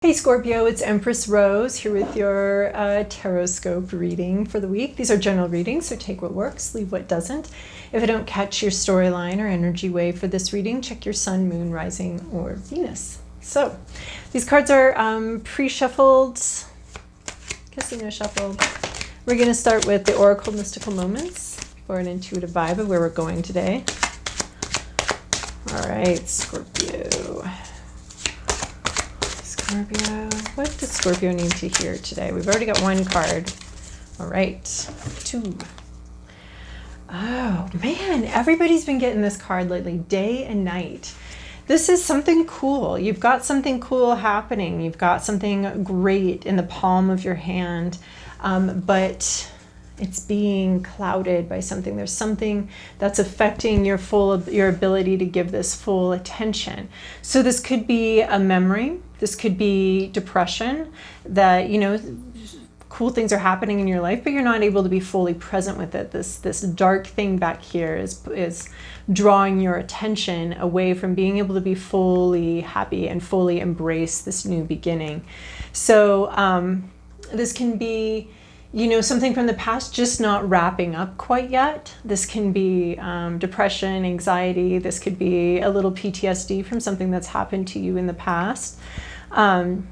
Hey Scorpio, it's Empress Rose here with your tarot scope reading for the week. These are general readings, so take what works, leave what doesn't. If I don't catch your storyline or energy wave for this reading, check your sun, moon, rising, or Venus. So these cards are pre-shuffled, casino shuffled. We're going to start with the Oracle Mystical Moments for an intuitive vibe of where we're going today. All right, Scorpio. Scorpio, what does Scorpio need to hear today? We've already got one card. All right, two. Oh man, everybody's been getting this card lately, day and night. This is something cool. You've got something cool happening. You've got something great in the palm of your hand, but it's being clouded by something. There's something that's affecting your ability to give this full attention. So this could be a memory. This could be depression, that, you know, cool things are happening in your life, but you're not able to be fully present with it. This dark thing back here is drawing your attention away from being able to be fully happy and fully embrace this new beginning. So this can be, you know, something from the past just not wrapping up quite yet. This can be depression, anxiety. This could be a little PTSD from something that's happened to you in the past. I'm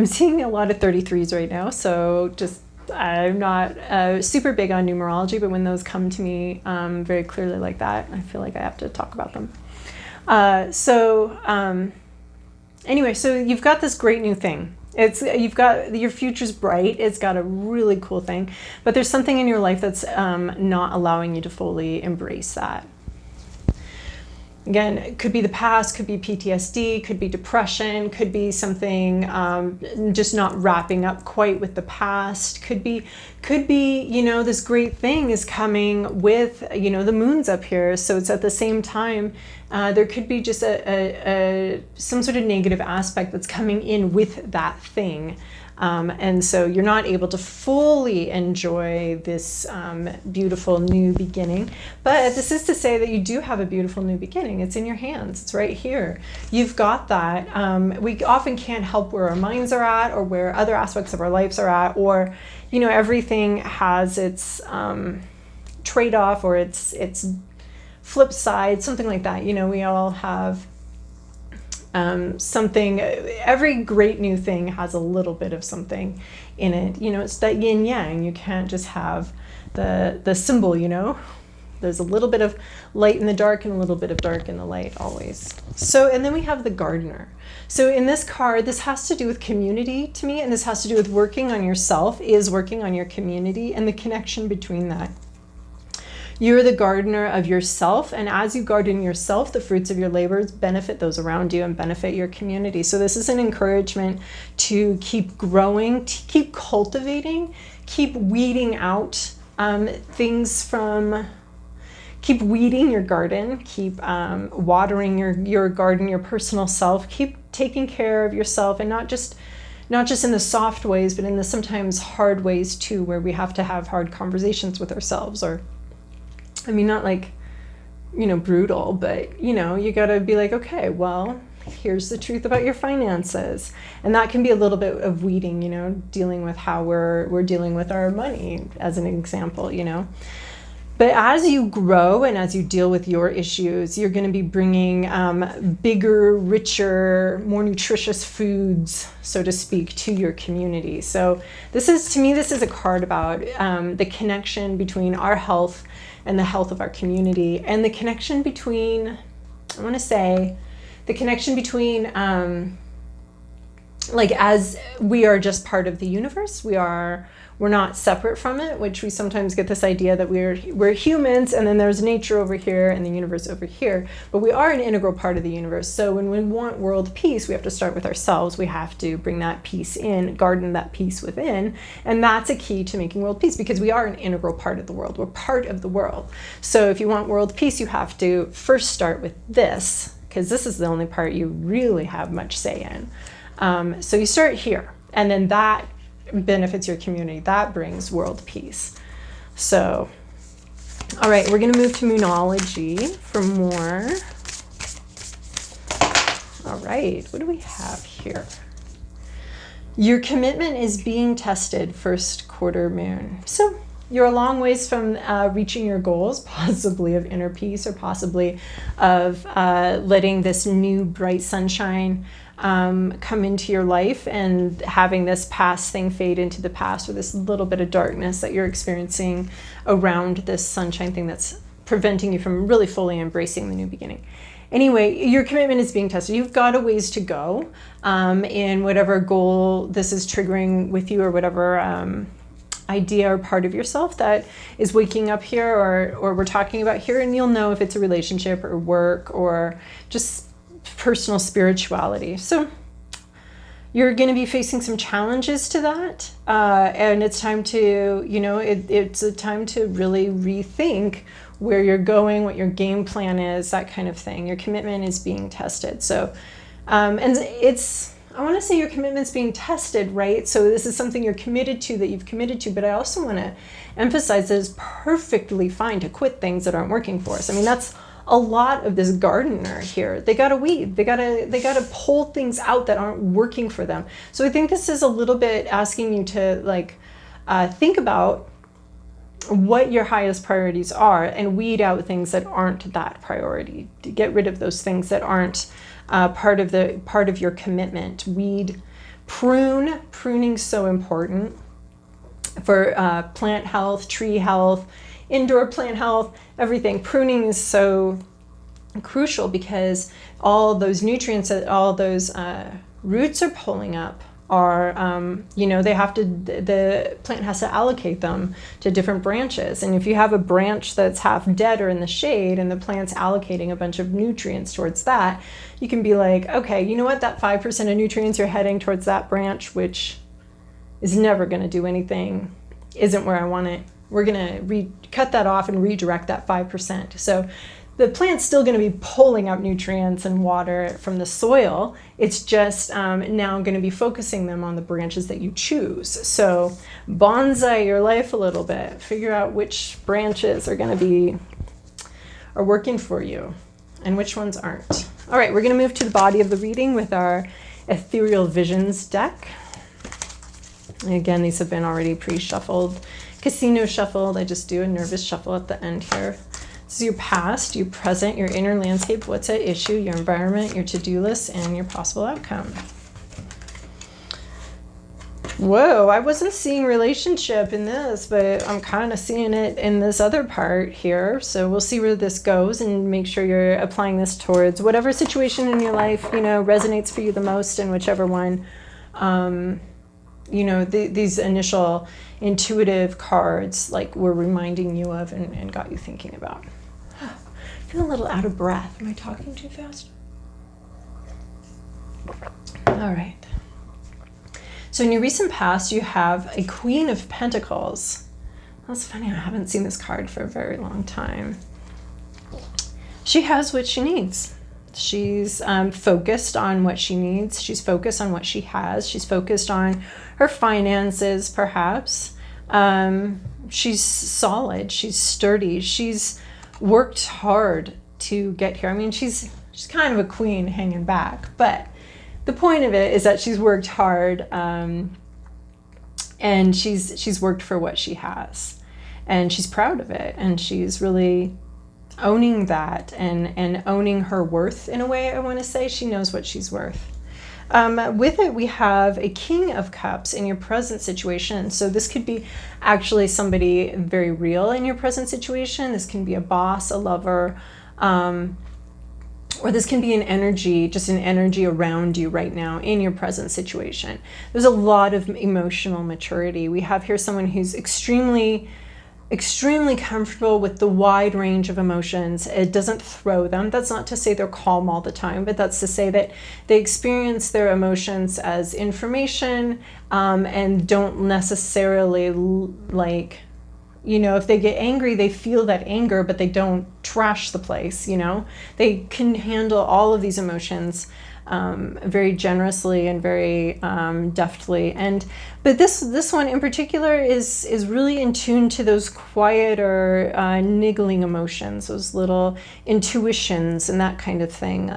seeing a lot of 33s right now, so just I'm not super big on numerology, but when those come to me very clearly like that, I feel like I have to talk about them. Anyway, so you've got this great new thing. You've got your future's bright. It's got a really cool thing, but there's something in your life that's not allowing you to fully embrace that. Again, it could be the past, could be PTSD, could be depression, could be something just not wrapping up quite with the past. Could be, you know, this great thing is coming with, you know, the moon's up here. So it's at the same time, there could be just some sort of negative aspect that's coming in with that thing. And so you're not able to fully enjoy this beautiful new beginning. But this is to say that you do have a beautiful new beginning. It's in your hands. It's right here. You've got that. We often can't help where our minds are at or where other aspects of our lives are at, or, you know, everything has its trade-off or its flip side, something like that. You know, we all have something. Every great new thing has a little bit of something in it. You know, it's that yin yang. You can't just have the symbol, you know. There's a little bit of light in the dark and a little bit of dark in the light always. So, and then we have the gardener. So in this card, this has to do with community to me, and this has to do with working on yourself, is working on your community and the connection between that. You're the gardener of yourself, and as you garden yourself, the fruits of your labors benefit those around you and benefit your community. So this is an encouragement to keep growing, to keep cultivating, keep weeding out things from, keep weeding your garden, keep watering your garden, your personal self, keep taking care of yourself, and not just in the soft ways, but in the sometimes hard ways too, where we have to have hard conversations with ourselves, or I mean, not like, you know, brutal, but, you know, you got to be like, okay, well, here's the truth about your finances. And that can be a little bit of weeding, you know, dealing with how we're dealing with our money as an example, you know. But as you grow and as you deal with your issues, you're going to be bringing bigger, richer, more nutritious foods, so to speak, to your community. So this is, to me, this is a card about the connection between our health and the health of our community, and the connection between, I want to say, the connection between, like, as we are just part of the universe, we're not separate from it, which we sometimes get this idea that we're humans, and then there's nature over here and the universe over here, but we are an integral part of the universe. So when we want world peace, we have to start with ourselves. We have to bring that peace in, garden that peace within, and that's a key to making world peace, because we are an integral part of the world. We're part of the world. So if you want world peace, you have to first start with this, because this is the only part you really have much say in. So you start here, and then that benefits your community. That brings world peace. So, all right, we're going to move to Moonology for more. All right, what do we have here? Your commitment is being tested, first quarter moon. So you're a long ways from reaching your goals, possibly of inner peace, or possibly of letting this new bright sunshine come into your life and having this past thing fade into the past, or this little bit of darkness that you're experiencing around this sunshine thing that's preventing you from really fully embracing the new beginning. Anyway, your commitment is being tested. You've got a ways to go in whatever goal this is triggering with you, or whatever idea or part of yourself that is waking up here, or we're talking about here, and you'll know if it's a relationship or work or just personal spirituality. So you're going to be facing some challenges to that, and it's time to, it's a time to really rethink where you're going, what your game plan is, that kind of thing. Your commitment is being tested. So, and I want to say your commitment's being tested, right? So this is something you're committed to, that you've committed to, but I also want to emphasize that it's perfectly fine to quit things that aren't working for us. I mean, that's a lot of this gardener here. They got to weed. They got to pull things out that aren't working for them. So I think this is a little bit asking you to think about what your highest priorities are and weed out things that aren't that priority. To get rid of those things that aren't part of your commitment. Weed, prune. Pruning's so important for plant health, tree health, indoor plant health, everything. Pruning is so crucial because all those nutrients that all those roots are pulling up are, the plant has to allocate them to different branches. And if you have a branch that's half dead or in the shade and the plant's allocating a bunch of nutrients towards that, you can be like, okay, you know what, that 5% of nutrients you're heading towards that branch, which is never going to do anything, isn't where I want it. We're going to cut that off and redirect that 5%. So the plant's still going to be pulling out nutrients and water from the soil. It's just now going to be focusing them on the branches that you choose. So bonsai your life a little bit. Figure out which branches are working for you and which ones aren't. All right, we're going to move to the body of the reading with our Ethereal Visions deck. And again, these have been already pre-shuffled, casino shuffled. I just do a nervous shuffle at the end here. This is your past, your present, your inner landscape, what's at issue, your environment, your to-do list, and your possible outcome. Whoa, I wasn't seeing relationship in this, but I'm kind of seeing it in this other part here. So we'll see where this goes and make sure you're applying this towards whatever situation in your life, resonates for you the most, and whichever one, these initial intuitive cards were reminding you of and got you thinking about. I feel a little out of breath. Am I talking too fast? All right. So in your recent past, you have a Queen of Pentacles. That's funny. I haven't seen this card for a very long time. She has what she needs. She's focused on what she needs. She's focused on what she has. She's focused on her finances, perhaps. She's solid. She's sturdy. She's worked hard to get here. I mean, she's kind of a queen hanging back, but the point of it is that she's worked hard, and she's worked for what she has, and she's proud of it, and she's really owning that and owning her worth in a way. I want to say she knows what she's worth. With it, we have a King of Cups in your present situation. So this could be actually somebody very real in your present situation. This can be a boss, a lover, or this can be an energy around you right now in your present situation. There's a lot of emotional maturity. We have here someone who's extremely comfortable with the wide range of emotions. It doesn't throw them. That's not to say they're calm all the time, but that's to say that they experience their emotions as information, and don't necessarily if they get angry, they feel that anger, but they don't trash the place, They can handle all of these emotions very generously and very deftly. But this one in particular is really in tune to those quieter, niggling emotions, those little intuitions and that kind of thing.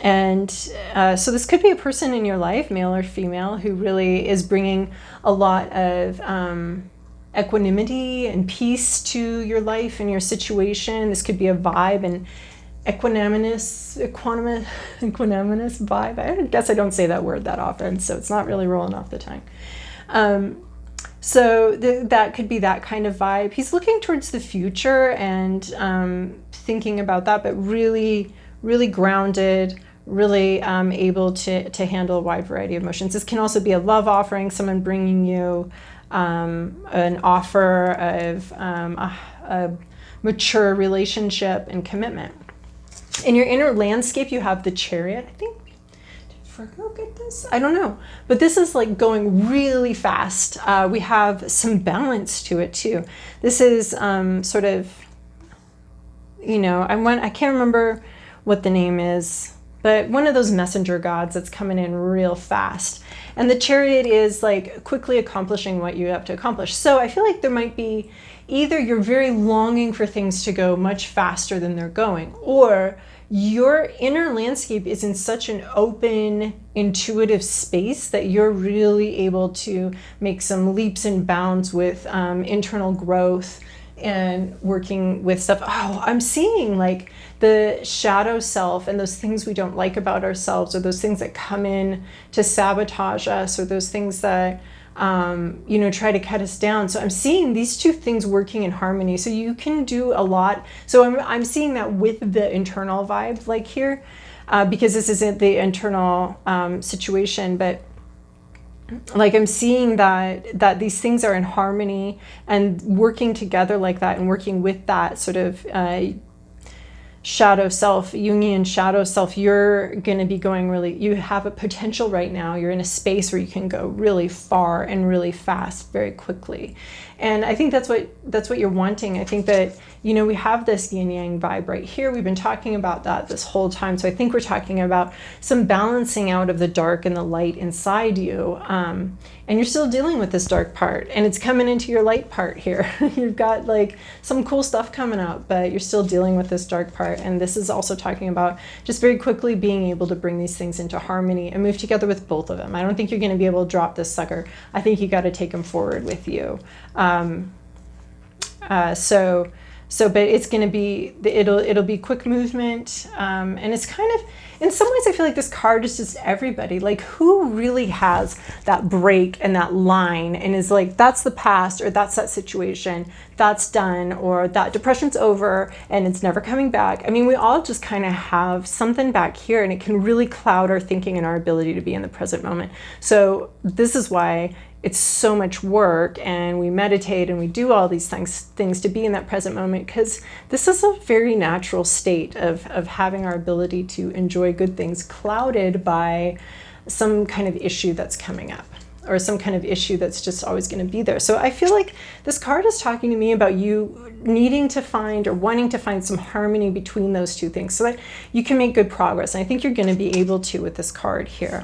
And so this could be a person in your life, male or female, who really is bringing a lot of equanimity and peace to your life and your situation. This could be a vibe and equanimous vibe. I guess I don't say that word that often, so it's not really rolling off the tongue. So that could be that kind of vibe. He's looking towards the future and thinking about that, but really, really grounded, really able to handle a wide variety of emotions. This can also be a love offering, someone bringing you an offer of a mature relationship and commitment. In your inner landscape, you have the Chariot. I think, did Virgo get this? I don't know. But this is like going really fast. We have some balance to it too. This is sort of, I can't remember what the name is, but one of those messenger gods that's coming in real fast. And the Chariot is like quickly accomplishing what you have to accomplish. So I feel like there might be either you're very longing for things to go much faster than they're going, or your inner landscape is in such an open, intuitive space that you're really able to make some leaps and bounds with internal growth and working with stuff. Oh, I'm seeing like the shadow self and those things we don't like about ourselves, or those things that come in to sabotage us, or those things that try to cut us down. So I'm seeing these two things working in harmony. So you can do a lot. So I'm seeing that with the internal vibe, like here, because this isn't the internal situation, but like I'm seeing that these things are in harmony and working together like that, and working with that sort of shadow self, Jungian shadow self. You're going to be going really, you have a potential right now. You're in a space where you can go really far and really fast, very quickly. And I think that's what you're wanting. I think that, we have this yin yang vibe right here. We've been talking about that this whole time. So I think we're talking about some balancing out of the dark and the light inside you. And you're still dealing with this dark part, and it's coming into your light part here. You've got like some cool stuff coming up, but you're still dealing with this dark part. And this is also talking about just very quickly being able to bring these things into harmony and move together with both of them. I don't think you're going to be able to drop this sucker. I think you got to take them forward with you. But it's going to be, it'll be quick movement. And it's kind of, in some ways, I feel like this card is just everybody. Like, who really has that break and that line and is like, that's the past, or that's that situation, that's done, or that depression's over and it's never coming back. I mean, we all just kind of have something back here, and it can really cloud our thinking and our ability to be in the present moment. So this is why it's so much work, and we meditate and we do all these things to be in that present moment, because this is a very natural state of having our ability to enjoy good things clouded by some kind of issue that's coming up, or some kind of issue that's just always going to be there. So I feel like this card is talking to me about you needing to find, or wanting to find, some harmony between those two things so that you can make good progress. And I think you're going to be able to with this card here.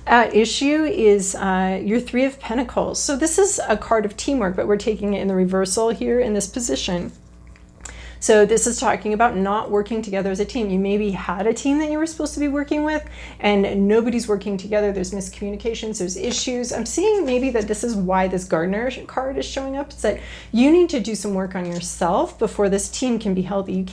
At issue is your Three of Pentacles. So this is a card of teamwork, but we're taking it in the reversal here in this position. So this is talking about not working together as a team. You maybe had a team that you were supposed to be working with, and nobody's working together. There's miscommunications, there's issues. I'm seeing maybe that this is why this Gardener card is showing up. It's that you need to do some work on yourself before this team can be healthy.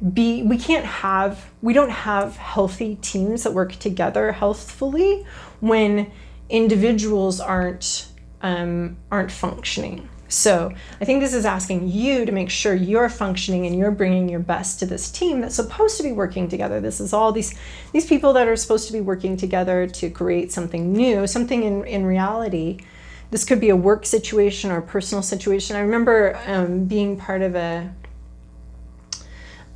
We don't have healthy teams that work together healthfully when individuals aren't functioning. So I think this is asking you to make sure you're functioning and you're bringing your best to this team that's supposed to be working together. This is all these people that are supposed to be working together to create something new, something in reality. This could be a work situation or a personal situation. I remember being part of an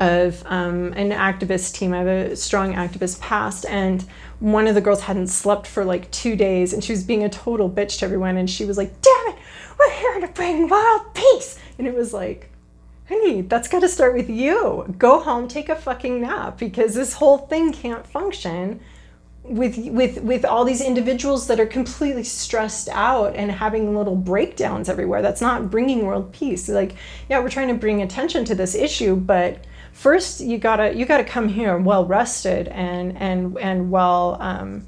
activist team. I have a strong activist past, and one of the girls hadn't slept for like 2 days, and she was being a total bitch to everyone, and she was like, damn it, we're here to bring world peace. And it was like, honey, that's got to start with you. Go home, take a fucking nap, because this whole thing can't function with all these individuals that are completely stressed out and having little breakdowns everywhere. That's not bringing world peace. Like, yeah, we're trying to bring attention to this issue, but first you gotta come here well rested and well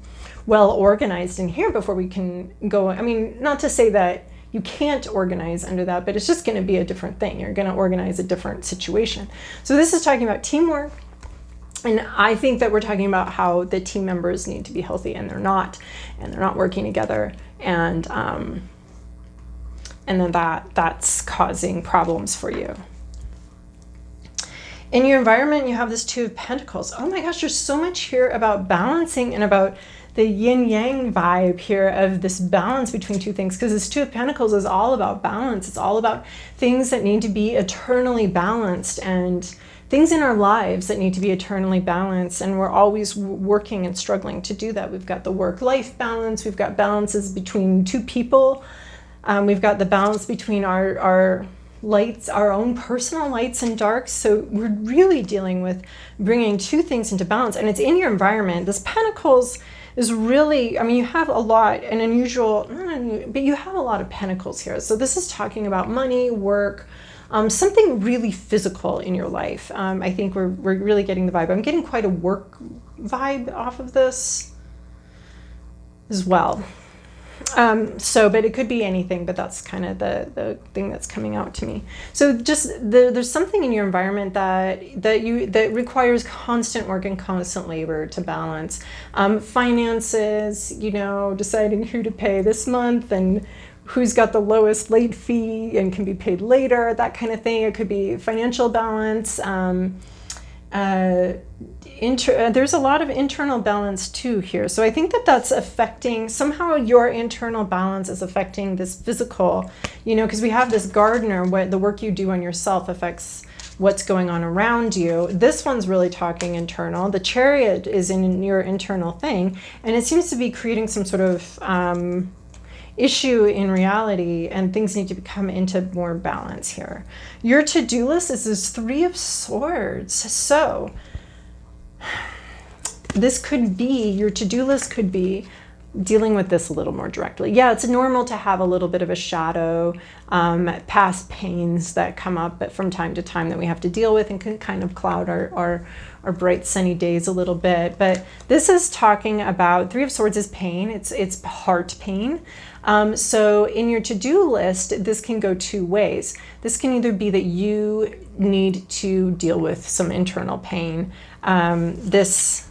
organized in here before we can go. I mean, not to say that you can't organize under that, but it's just going to be a different thing. You're going to organize a different situation. So this is talking about teamwork. And I think that we're talking about how the team members need to be healthy, and they're not working together. And then that's causing problems for you. In your environment, you have this Two of Pentacles. Oh my gosh, there's so much here about balancing and about the yin-yang vibe here of this balance between two things, because this Two of Pentacles is all about balance. It's all about things that need to be eternally balanced and things in our lives that need to be eternally balanced, and we're always working and struggling to do that. We've got the work-life balance, we've got balances between two people, we've got the balance between our lights, our own personal lights and darks. So we're really dealing with bringing two things into balance, and it's in your environment. This Pentacles is really, I mean, you have a lot, an unusual, but you have a lot of Pentacles here. So this is talking about money, work, something really physical in your life. I think we're really getting the vibe. I'm getting quite a work vibe off of this as well. But it could be anything, but that's kind of the thing that's coming out to me. So just there's something in your environment that requires constant work and constant labor to balance. Finances, you know, deciding who to pay this month and who's got the lowest late fee and can be paid later, that kind of thing. It could be financial balance. There's a lot of internal balance too here. So I think that that's affecting, somehow your internal balance is affecting this physical, you know, because we have this gardener, where the work you do on yourself affects what's going on around you. This one's really talking internal. The Chariot is in your internal thing, and it seems to be creating some sort of issue in reality, and things need to come into more balance here. Your to-do list is this Three of Swords. So this could be, your to-do list could be dealing with this a little more directly. Yeah, it's normal to have a little bit of a shadow, past pains that come up but from time to time that we have to deal with, and can kind of cloud our bright sunny days a little bit. But this is talking about, Three of Swords is pain. It's heart pain. So in your to-do list, this can go two ways. This can either be that you need to deal with some internal pain. This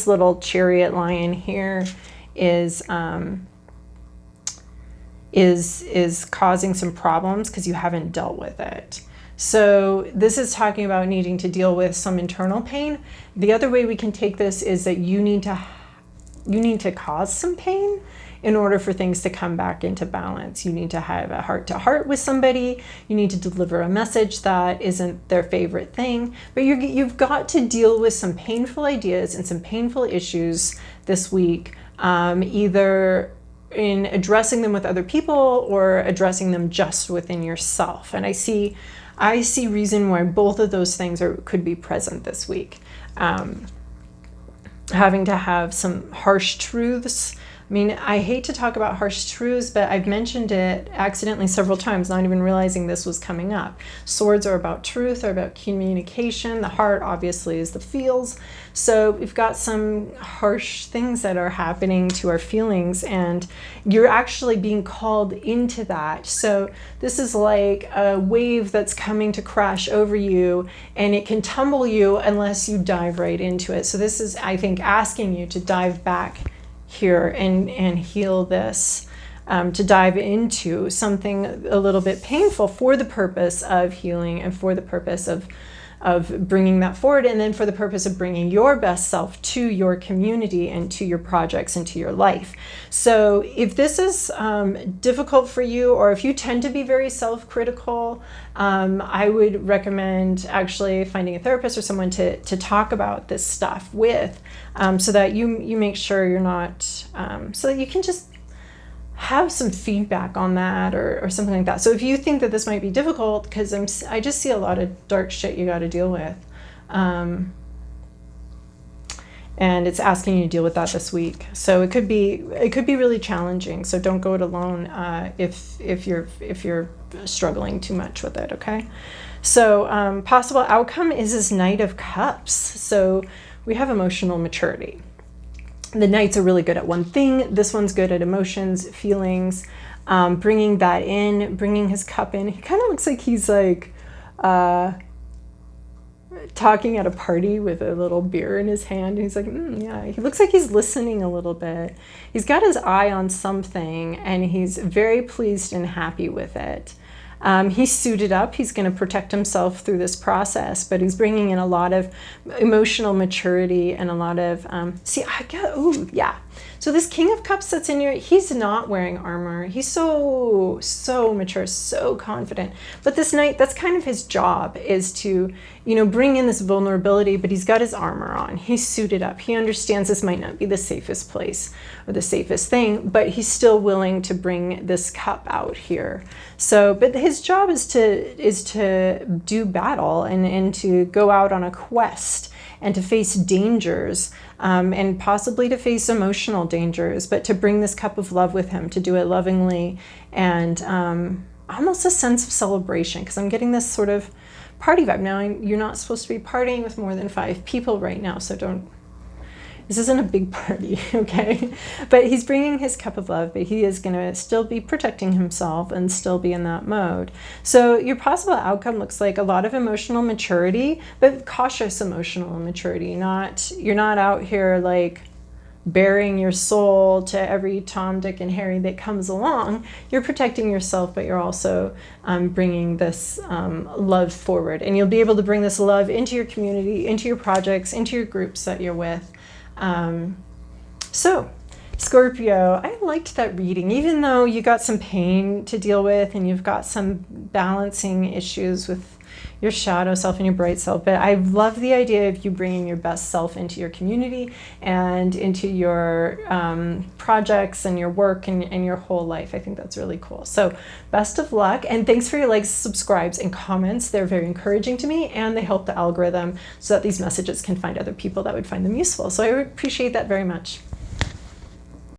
little Chariot lion here is causing some problems because you haven't dealt with it. So this is talking about needing to deal with some internal pain. The other way we can take this is that you need to cause some pain in order for things to come back into balance. You need to have a heart-to-heart with somebody. You need to deliver a message that isn't their favorite thing. But you've got to deal with some painful ideas and some painful issues this week, either in addressing them with other people or addressing them just within yourself. And I see reason why both of those things could be present this week. Having to have some harsh truths. I mean, I hate to talk about harsh truths, but I've mentioned it accidentally several times, not even realizing this was coming up. Swords are about truth, are about communication. The heart, obviously, is the feels. So we've got some harsh things that are happening to our feelings, and you're actually being called into that. So this is like a wave that's coming to crash over you, and it can tumble you unless you dive right into it. So this is, I think, asking you to dive back here and heal this, to dive into something a little bit painful for the purpose of healing and for the purpose of bringing that forward, and then for the purpose of bringing your best self to your community and to your projects and to your life. So if this is difficult for you, or if you tend to be very self-critical, I would recommend actually finding a therapist or someone to talk about this stuff with, so that you make sure you're not, so that you can just have some feedback on that or something like that. So if you think that this might be difficult, because I just see a lot of dark shit you got to deal with, and it's asking you to deal with that this week. So it could be really challenging. So don't go it alone if you're struggling too much with it. Okay. So possible outcome is this Knight of Cups. So we have emotional maturity. The Knights are really good at one thing. This one's good at emotions, feelings, bringing that in, bringing his cup in. He kind of looks like he's like talking at a party with a little beer in his hand. He's like, yeah, he looks like he's listening a little bit. He's got his eye on something and he's very pleased and happy with it. He's suited up. He's going to protect himself through this process, but he's bringing in a lot of emotional maturity and a lot of, yeah. So this King of Cups that's in here, he's not wearing armor. He's so mature, so confident. But this Knight, that's kind of his job, is to, bring in this vulnerability, but he's got his armor on. He's suited up. He understands this might not be the safest place or the safest thing, but he's still willing to bring this cup out here. So, but his job is to do battle and to go out on a quest and to face dangers, and possibly to face emotional dangers, but to bring this cup of love with him, to do it lovingly, and almost a sense of celebration, because I'm getting this sort of party vibe. Now, you're not supposed to be partying with more than 5 people right now, so this isn't a big party, okay? But he's bringing his cup of love, but he is going to still be protecting himself and still be in that mode. So your possible outcome looks like a lot of emotional maturity, but cautious emotional maturity. You're not out here like bearing your soul to every Tom, Dick, and Harry that comes along. You're protecting yourself, but you're also bringing this love forward. And you'll be able to bring this love into your community, into your projects, into your groups that you're with. So Scorpio, I liked that reading, even though you got some pain to deal with and you've got some balancing issues with your shadow self and your bright self. But I love the idea of you bringing your best self into your community and into your projects and your work and your whole life. I think that's really cool. So best of luck, and thanks for your likes, subscribes, and comments. They're very encouraging to me, and they help the algorithm so that these messages can find other people that would find them useful. So I appreciate that very much.